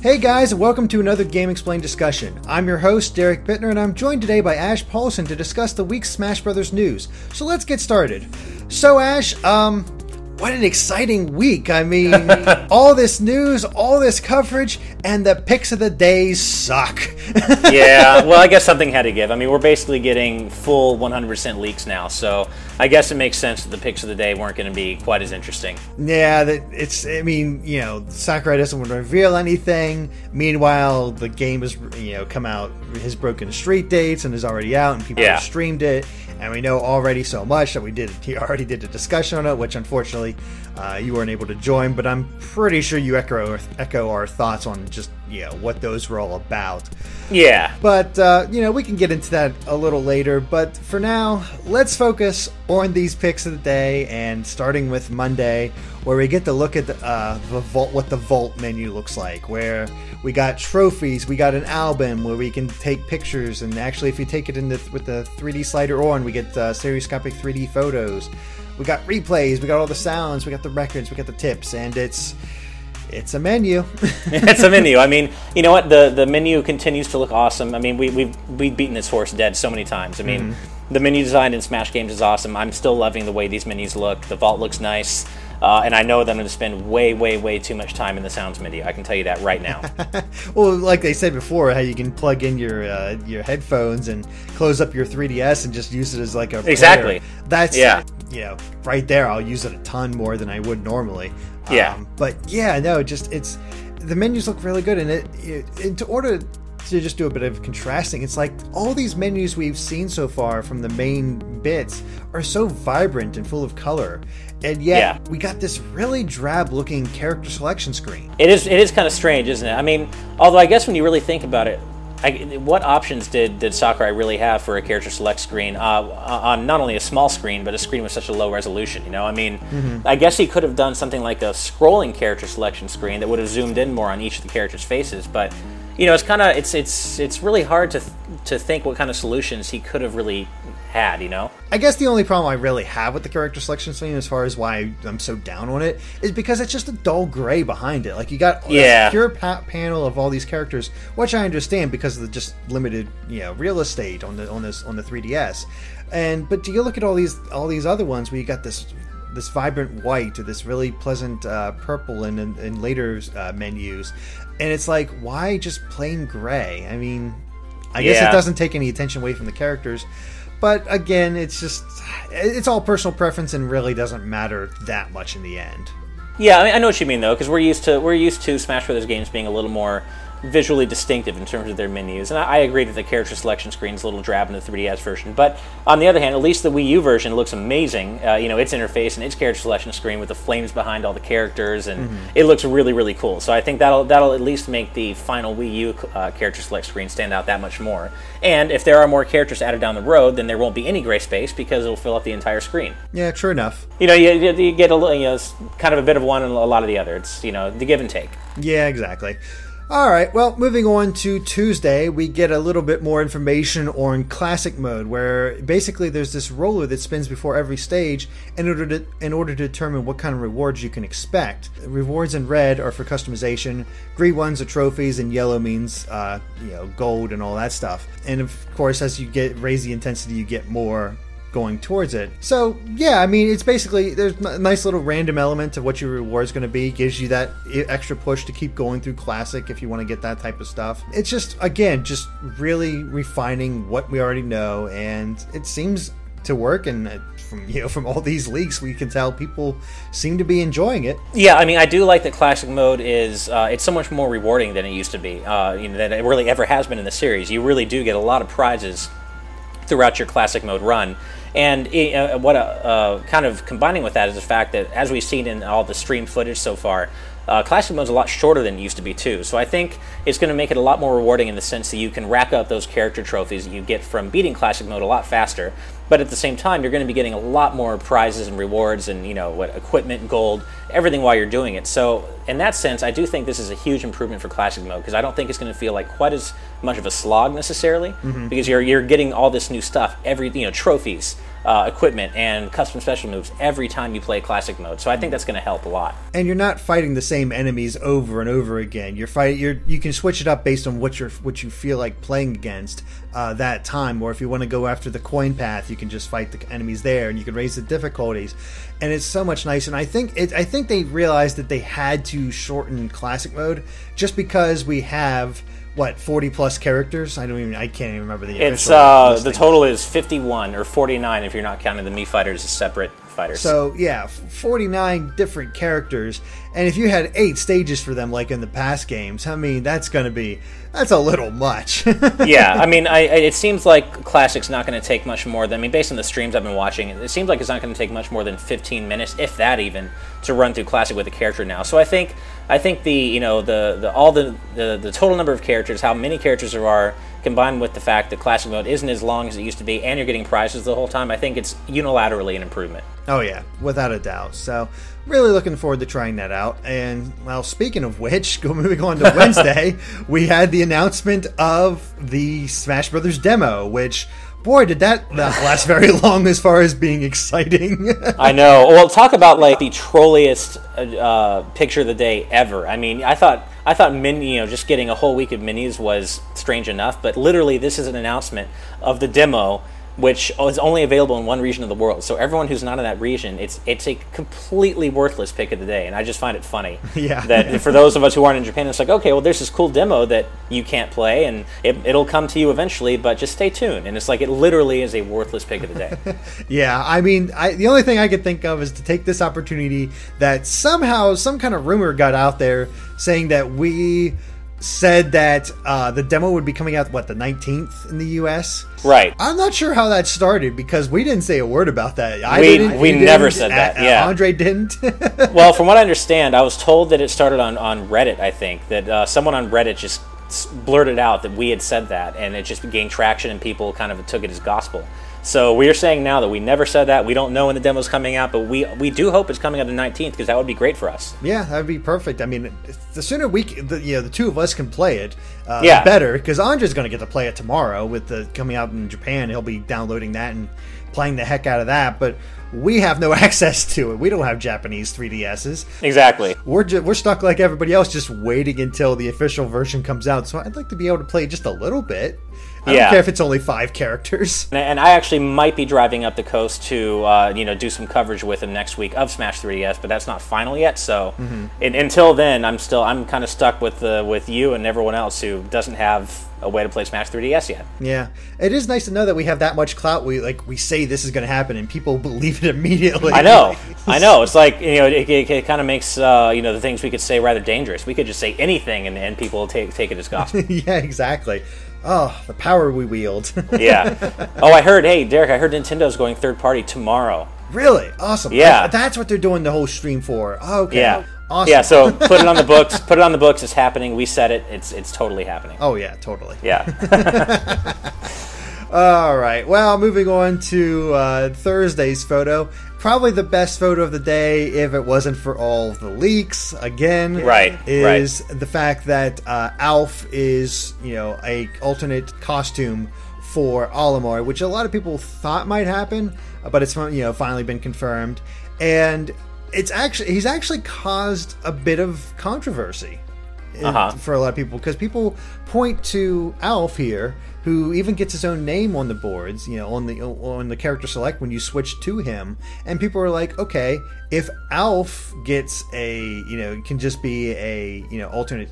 Hey guys, and welcome to another GameXplain discussion. I'm your host, Derek Bittner, and I'm joined today by Ash Paulson to discuss the week's Smash Brothers news. So let's get started. So Ash, what an exciting week. I mean, all this news, all this coverage, and the picks of the day suck. Yeah, well, I guess something had to give. I mean, we're basically getting full 100% leaks now, so I guess it makes sense that the picks of the day weren't going to be quite as interesting. Yeah, Sakurai doesn't want to reveal anything. Meanwhile, the game has, come out, has broken street dates and is already out, and people have streamed it. And we know already so much that he already did a discussion on it, which unfortunately you weren't able to join. But I'm pretty sure you echo our thoughts on just what those were all about. Yeah. But we can get into that a little later. But for now, let's focus on these picks of the day, and starting with Monday, where we get to look at the vault, what the vault menu looks like, where we got trophies, we got an album where we can take pictures, and actually if you take it with the 3D slider on, we get stereoscopic 3D photos. We got replays, we got all the sounds, we got the records, we got the tips, and it's a menu. It's a menu. I mean, you know what? The menu continues to look awesome. I mean, we've beaten this horse dead so many times. I mean, the menu design in Smash games is awesome. I'm still loving the way these menus look. The vault looks nice. And I know that I'm going to spend way too much time in the sounds menu. I can tell you that right now. Well, like they said before, how you can plug in your headphones and close up your 3DS and just use it as like a player. Exactly. That's right there. I'll use it a ton more than I would normally. Yeah. But yeah, no, it's the menus look really good, and in order to just do a bit of contrasting, it's like all these menus we've seen so far from the main bits are so vibrant and full of color, and yet we got this really drab looking character selection screen. It is kind of strange, isn't it? I mean, although I guess when you really think about it, what options did Sakurai really have for a character select screen on not only a small screen, but a screen with such a low resolution? I mean, I guess he could have done something like a scrolling character selection screen that would have zoomed in more on each of the characters' faces, but it's kind of it's really hard to think what kind of solutions he could have really had. I guess the only problem I really have with the character selection screen, as far as why I'm so down on it, is because it's just a dull gray behind it. Like, you got this pure panel of all these characters, which I understand because of the just limited real estate on the 3DS. But do you look at all these other ones where you got this vibrant white or this really pleasant purple in later menus, and it's like, why just plain gray? I mean, I guess it doesn't take any attention away from the characters, but again, it's all personal preference and really doesn't matter that much in the end. Yeah, I know what you mean though, because we're used to Smash Brothers games being a little more visually distinctive in terms of their menus, and I agree that the character selection screen is a little drab in the 3DS version, but on the other hand, at least the Wii U version looks amazing. Its interface and its character selection screen with the flames behind all the characters, and it looks really cool. So I think that'll at least make the final Wii U character select screen stand out that much more. And if there are more characters added down the road, then there won't be any gray space because it'll fill up the entire screen. Yeah, true enough. You get a little, kind of a bit of one and a lot of the other. It's the give and take. Yeah, exactly. All right, well, moving on to Tuesday, we get a little bit more information on Classic Mode, where basically there's this roller that spins before every stage in order to determine what kind of rewards you can expect. Rewards in red are for customization, green ones are trophies, and yellow means gold and all that stuff. And of course, as you raise the intensity, you get more going towards it. So yeah, I mean, it's basically, there's a nice little random element of what your reward is going to be. Gives you that extra push to keep going through Classic if you want to get that type of stuff. It's just really refining what we already know, and it seems to work. And from all these leaks, we can tell people seem to be enjoying it. Yeah, I mean, I do like that Classic Mode is it's so much more rewarding than it used to be. Than it really ever has been in the series. You really do get a lot of prizes throughout your Classic Mode run. And kind of combining with that is the fact that, as we've seen in all the stream footage so far, Classic Mode's a lot shorter than it used to be too. So I think it's going to make it a lot more rewarding in the sense that you can rack up those character trophies that you get from beating Classic Mode a lot faster. But at the same time, you're going to be getting a lot more prizes and rewards and equipment, gold, everything while you're doing it. So in that sense, I do think this is a huge improvement for Classic Mode, because I don't think it's going to feel like quite as much of a slog necessarily, because you're getting all this new stuff, trophies, equipment, and custom special moves every time you play Classic Mode. So I think that's going to help a lot. And you're not fighting the same enemies over and over again. You can switch it up based on what you feel like playing against that time. Or if you want to go after the coin path, you can just fight the enemies there, and you can raise the difficulties. And it's so much nicer. And I think they realized that they had to shorten Classic Mode just because we have 40 plus characters. I can't even remember the official listing. The total is 51 or 49 if you're not counting the Mii fighters as separate fighters. So yeah, 49 different characters, and if you had 8 stages for them like in the past games, I mean that's a little much. Yeah, I mean it seems like Classic's not going to take much more than, based on the streams I've been watching, it seems like it's not going to take much more than 15 minutes, if that even, to run through Classic with a character now. So I think the total number of characters, how many characters there are, combined with the fact that Classic Mode isn't as long as it used to be, and you're getting prizes the whole time, I think it's unilaterally an improvement. Oh yeah, without a doubt. So really looking forward to trying that out. And well, speaking of which, moving on to Wednesday, we had the announcement of the Smash Brothers demo, which, boy, did that not last very long as far as being exciting. I know. Well, talk about like the trolliest picture of the day ever. I mean, I thought just getting a whole week of minis was strange enough, but literally this is an announcement of the demo, which is only available in one region of the world. So everyone who's not in that region, it's a completely worthless pick of the day, and I just find it funny. Yeah. That for those of us who aren't in Japan, it's like, okay, well, there's this cool demo that you can't play, and it'll come to you eventually, but just stay tuned. And it's like, it literally is a worthless pick of the day. Yeah, I mean, the only thing I could think of is to take this opportunity that somehow some kind of rumor got out there saying that we said that the demo would be coming out, the 19th in the US? Right. I'm not sure how that started, because we didn't say a word about that. We never said that, yeah. Andre didn't. Well, from what I understand, I was told that it started on Reddit, I think, that someone on Reddit just blurted out that we had said that, and it just gained traction, and people kind of took it as gospel. So we are saying now that we never said that. We don't know when the demo's coming out, but we do hope it's coming out the 19th, because that would be great for us. Yeah, that would be perfect. I mean, the sooner the two of us can play it, the better, because Andre's going to get to play it tomorrow with the coming out in Japan. He'll be downloading that and playing the heck out of that, but we have no access to it. We don't have Japanese 3DSs. Exactly. We're stuck like everybody else, just waiting until the official version comes out. So I'd like to be able to play just a little bit. I don't care if it's only 5 characters. And I actually might be driving up the coast to do some coverage with him next week of Smash 3DS, but that's not final yet. So until then, I'm kind of stuck with you and everyone else who doesn't have a way to play Smash 3DS yet. Yeah, it is nice to know that we have that much clout. We say this is going to happen, and people believe it immediately. I know. It's like, it kind of makes the things we could say rather dangerous. We could just say anything, and people will take it as gospel. Yeah, exactly. Oh, the power we wield. Yeah. Oh, Derek, I heard Nintendo's going third party tomorrow. Really? Awesome. Yeah. That's what they're doing the whole stream for. Okay. Yeah. Awesome. Yeah, so put it on the books. Put it on the books. It's happening. We said it. It's totally happening. Oh, yeah, totally. Yeah. All right. Well, moving on to Thursday's photo. Probably the best photo of the day, if it wasn't for all the leaks, again, is the fact that Alph is, a alternate costume for Olimar, which a lot of people thought might happen, but it's finally been confirmed. And he's actually caused a bit of controversy for a lot of people, because people point to Alph here, who even gets his own name on the boards, on the character select when you switch to him, and people are like, okay, if Alph gets can just be a alternate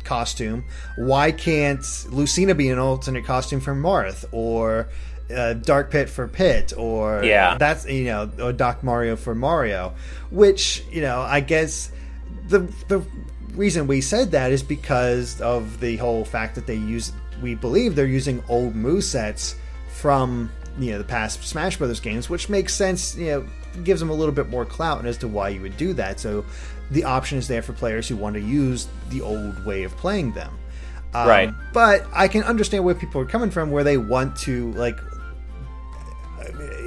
costume, why can't Lucina be an alternate costume for Marth, or Dark Pit for Pit, or that's or Doc Mario for Mario, which I guess the reason we said that is because of the whole fact that we believe they're using old movesets from the past Smash Brothers games, which makes sense. Gives them a little bit more clout as to why you would do that. So the option is there for players who want to use the old way of playing them. Right. But I can understand where people are coming from, where they want to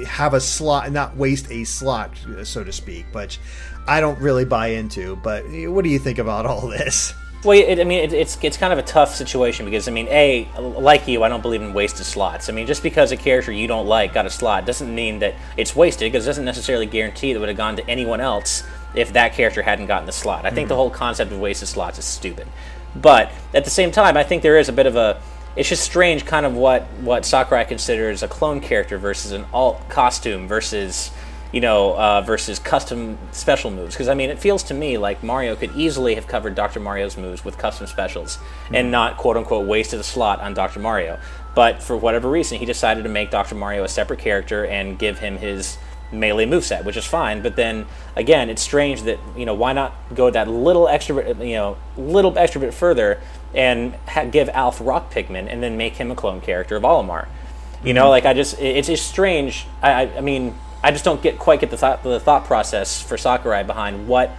have a slot and not waste a slot, so to speak, which I don't really buy into. But what do you think about all this? Well, it's kind of a tough situation because, like you, I don't believe in wasted slots. I mean, just because a character you don't like got a slot doesn't mean that it's wasted, because it doesn't necessarily guarantee that it would have gone to anyone else if that character hadn't gotten the slot. I think the whole concept of wasted slots is stupid. But at the same time, I think there is a bit of a... It's just strange kind of what Sakurai considers a clone character versus an alt costume versus... versus custom special moves. Because, it feels to me like Mario could easily have covered Dr. Mario's moves with custom specials and not, quote-unquote, wasted a slot on Dr. Mario. But for whatever reason, he decided to make Dr. Mario a separate character and give him his melee moveset, which is fine. But then, again, it's strange that, why not go that little extra bit further and give Alph rock Pikmin and then make him a clone character of Olimar. It's just strange. I just don't quite get the thought process for Sakurai behind what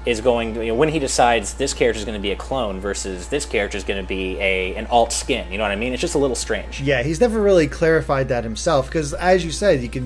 is going to, when he decides this character is going to be a clone versus this character is going to be an alt skin. You know what I mean? It's just a little strange. Yeah, he's never really clarified that himself, because as you said, you could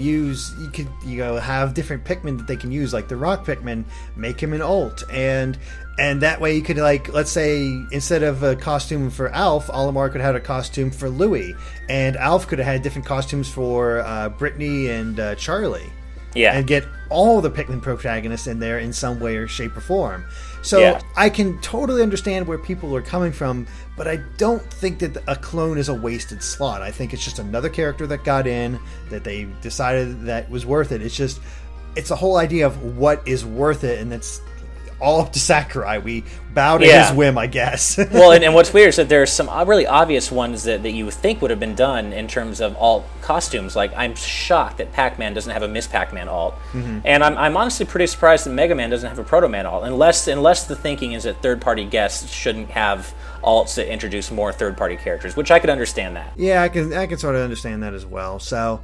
have different Pikmin that they can use, like the rock Pikmin, make him an alt, and that way you could, let's say, instead of a costume for Alph, Olimar could have a costume for Louie, and Alph could have had different costumes for Brittany and Charlie. Yeah. And get all the Pikmin protagonists in there in some way or shape or form. So I can totally understand where people are coming from, but I don't think that a clone is a wasted slot. I think it's just another character that got in, that they decided that was worth it. It's a whole idea of what is worth it, and that's all up to Sakurai. We bow to his whim, I guess. Well, and what's weird is that there's some really obvious ones that you think would have been done in terms of alt costumes. Like, I'm shocked that Pac-Man doesn't have a Miss Pac-Man alt. Mm-hmm. And I'm honestly pretty surprised that Mega Man doesn't have a Proto Man alt, unless the thinking is that third-party guests shouldn't have alts that introduce more third-party characters, which I could understand that. Yeah, I can sort of understand that as well. So,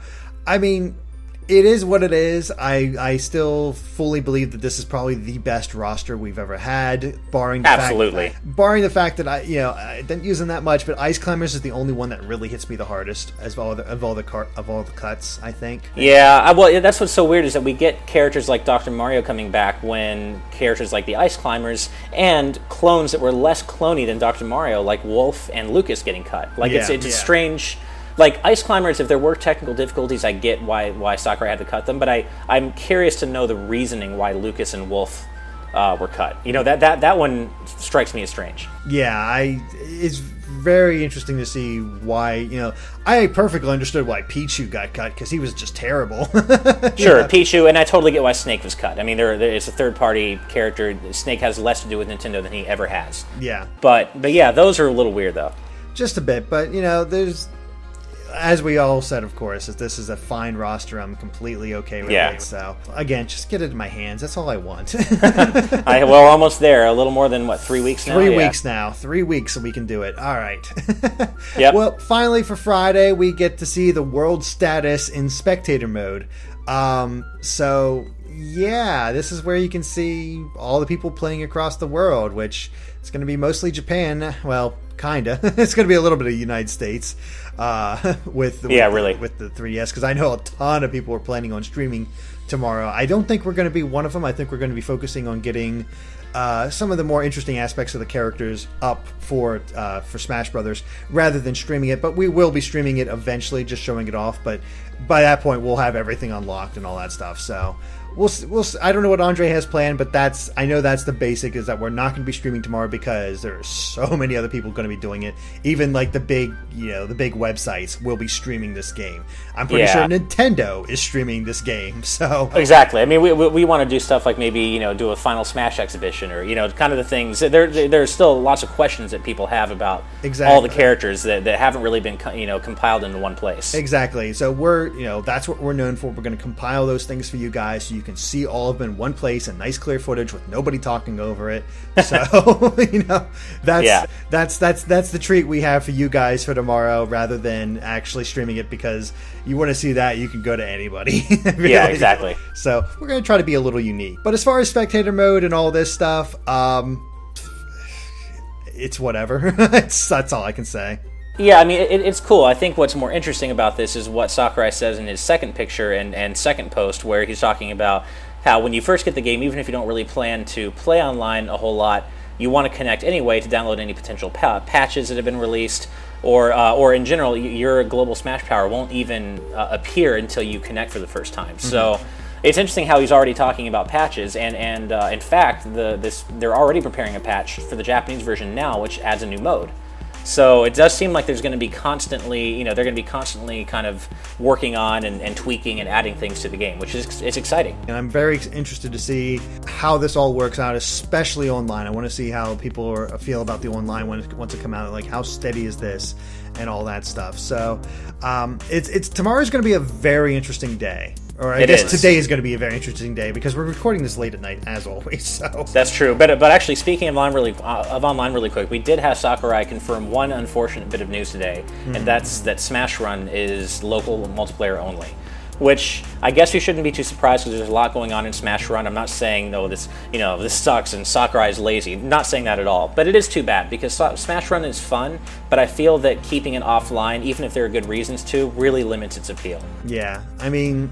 it is what it is. I still fully believe that this is probably the best roster we've ever had, barring the fact that I didn't use them that much. But Ice Climbers is the only one that really hits me the hardest of all the cuts, I think. Yeah, that's what's so weird is that we get characters like Dr. Mario coming back when characters like the Ice Climbers and clones that were less cloney than Dr. Mario, like Wolf and Lucas, getting cut. It's strange. Like, Ice Climbers, if there were technical difficulties, I get why Sakurai had to cut them, but I'm curious to know the reasoning why Lucas and Wolf were cut. That one strikes me as strange. Yeah, it's very interesting to see why, I perfectly understood why Pichu got cut, because he was just terrible. Sure, Pichu, and I totally get why Snake was cut. It's a third-party character. Snake has less to do with Nintendo than he ever has. Yeah. But yeah, those are a little weird, though. Just a bit, but, there's... As we all said, of course, this is a fine roster. I'm completely okay with it. So, again, just get it in my hands. That's all I want. Almost there. A little more than, 3 weeks now? 3 weeks now. 3 weeks so we can do it. All right. Yep. Well, finally for Friday, we get to see the world status in spectator mode. So, yeah, this is where you can see all the people playing across the world, which it's going to be mostly Japan. Well, kinda. It's going to be a little bit of the United States with the 3DS, because I know a ton of people are planning on streaming tomorrow. I don't think we're going to be one of them. I think we're going to be focusing on getting some of the more interesting aspects of the characters up for Smash Brothers rather than streaming it. But we will be streaming it eventually, just showing it off. But by that point, we'll have everything unlocked and all that stuff. So we'll. I don't know what Andre has planned, but I know that's the basic, is that we're not going to be streaming tomorrow because there are so many other people going to be doing it. Even like the big websites will be streaming this game. I'm pretty sure Nintendo is streaming this game. So exactly. We want to do stuff like maybe do a Final Smash exhibition, or kind of the things. There's still lots of questions that people have about all the characters that haven't really been compiled into one place. Exactly. So that's what we're known for. We're going to compile those things for you guys, so you can see all of them in one place, and nice clear footage with nobody talking over it. So that's the treat we have for you guys for tomorrow, rather than actually streaming it, because you want to see that, you can go to anybody. Really. Yeah, exactly. So we're going to try to be a little unique. But as far as spectator mode and all this stuff, it's whatever. That's all I can say. Yeah, I mean, it's cool. I think what's more interesting about this is what Sakurai says in his second picture and second post, where he's talking about how when you first get the game, even if you don't really plan to play online a whole lot, you want to connect anyway to download any potential patches that have been released, or in general, your global Smash power won't even appear until you connect for the first time. Mm-hmm. So it's interesting how he's already talking about patches, and in fact, they're already preparing a patch for the Japanese version now, which adds a new mode. So it does seem like there's going to be constantly, they're going to be constantly kind of working on and tweaking and adding things to the game, which is it's exciting. And I'm very interested to see how this all works out, especially online. I want to see how people feel about the online once it comes out, like how steady is this and all that stuff. So tomorrow's going to be a very interesering day. Or I guess today is going to be a very interesting day because we're recording this late at night, as always. So that's true. But actually, speaking of online really quick, we did have Sakurai confirm one unfortunate bit of news today, and that's that Smash Run is local multiplayer only. Which I guess we shouldn't be too surprised because there's a lot going on in Smash Run. I'm not saying this sucks and Sakurai is lazy. I'm not saying that at all. But it is too bad because Smash Run is fun, but I feel that keeping it offline, even if there are good reasons to, really limits its appeal. Yeah, I mean.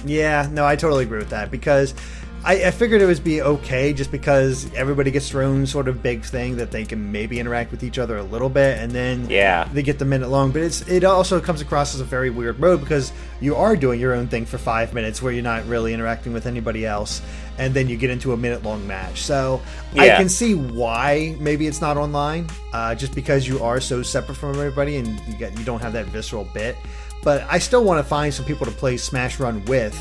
Yeah, no, I totally agree with that because I figured it would be okay just because everybody gets their own sort of big thing that they can maybe interact with each other a little bit, and then they get the minute long. But it also comes across as a very weird mode because you are doing your own thing for 5 minutes where you're not really interacting with anybody else, and then you get into a minute long match. So I can see why maybe it's not online, just because you are so separate from everybody and you don't have that visceral bit. But I still want to find some people to play Smash Run with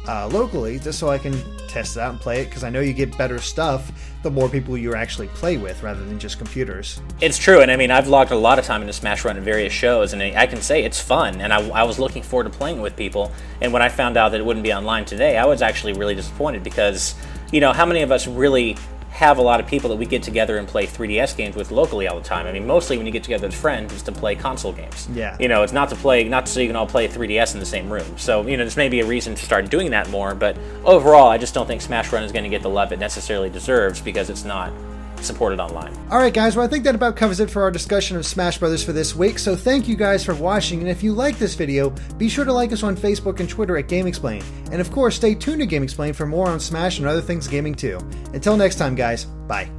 locally, just so I can test it out and play it, because I know you get better stuff the more people you actually play with rather than just computers. It's true, and I mean, I've logged a lot of time into Smash Run at various shows, and I can say it's fun, and I was looking forward to playing with people, and when I found out that it wouldn't be online today, I was actually really disappointed because, how many of us really have a lot of people that we get together and play 3DS games with locally all the time? I mean, mostly when you get together as friends, it's to play console games. Yeah. It's not so you can all play 3DS in the same room. So, this may be a reason to start doing that more, but overall, I just don't think Smash Run is going to get the love it necessarily deserves because it's not supported online. Alright guys, well I think that about covers it for our discussion of Smash Brothers for this week, so thank you guys for watching, and if you like this video, be sure to like us on Facebook and Twitter at GameXplain, and of course stay tuned to GameXplain for more on Smash and other things gaming too. Until next time guys, bye.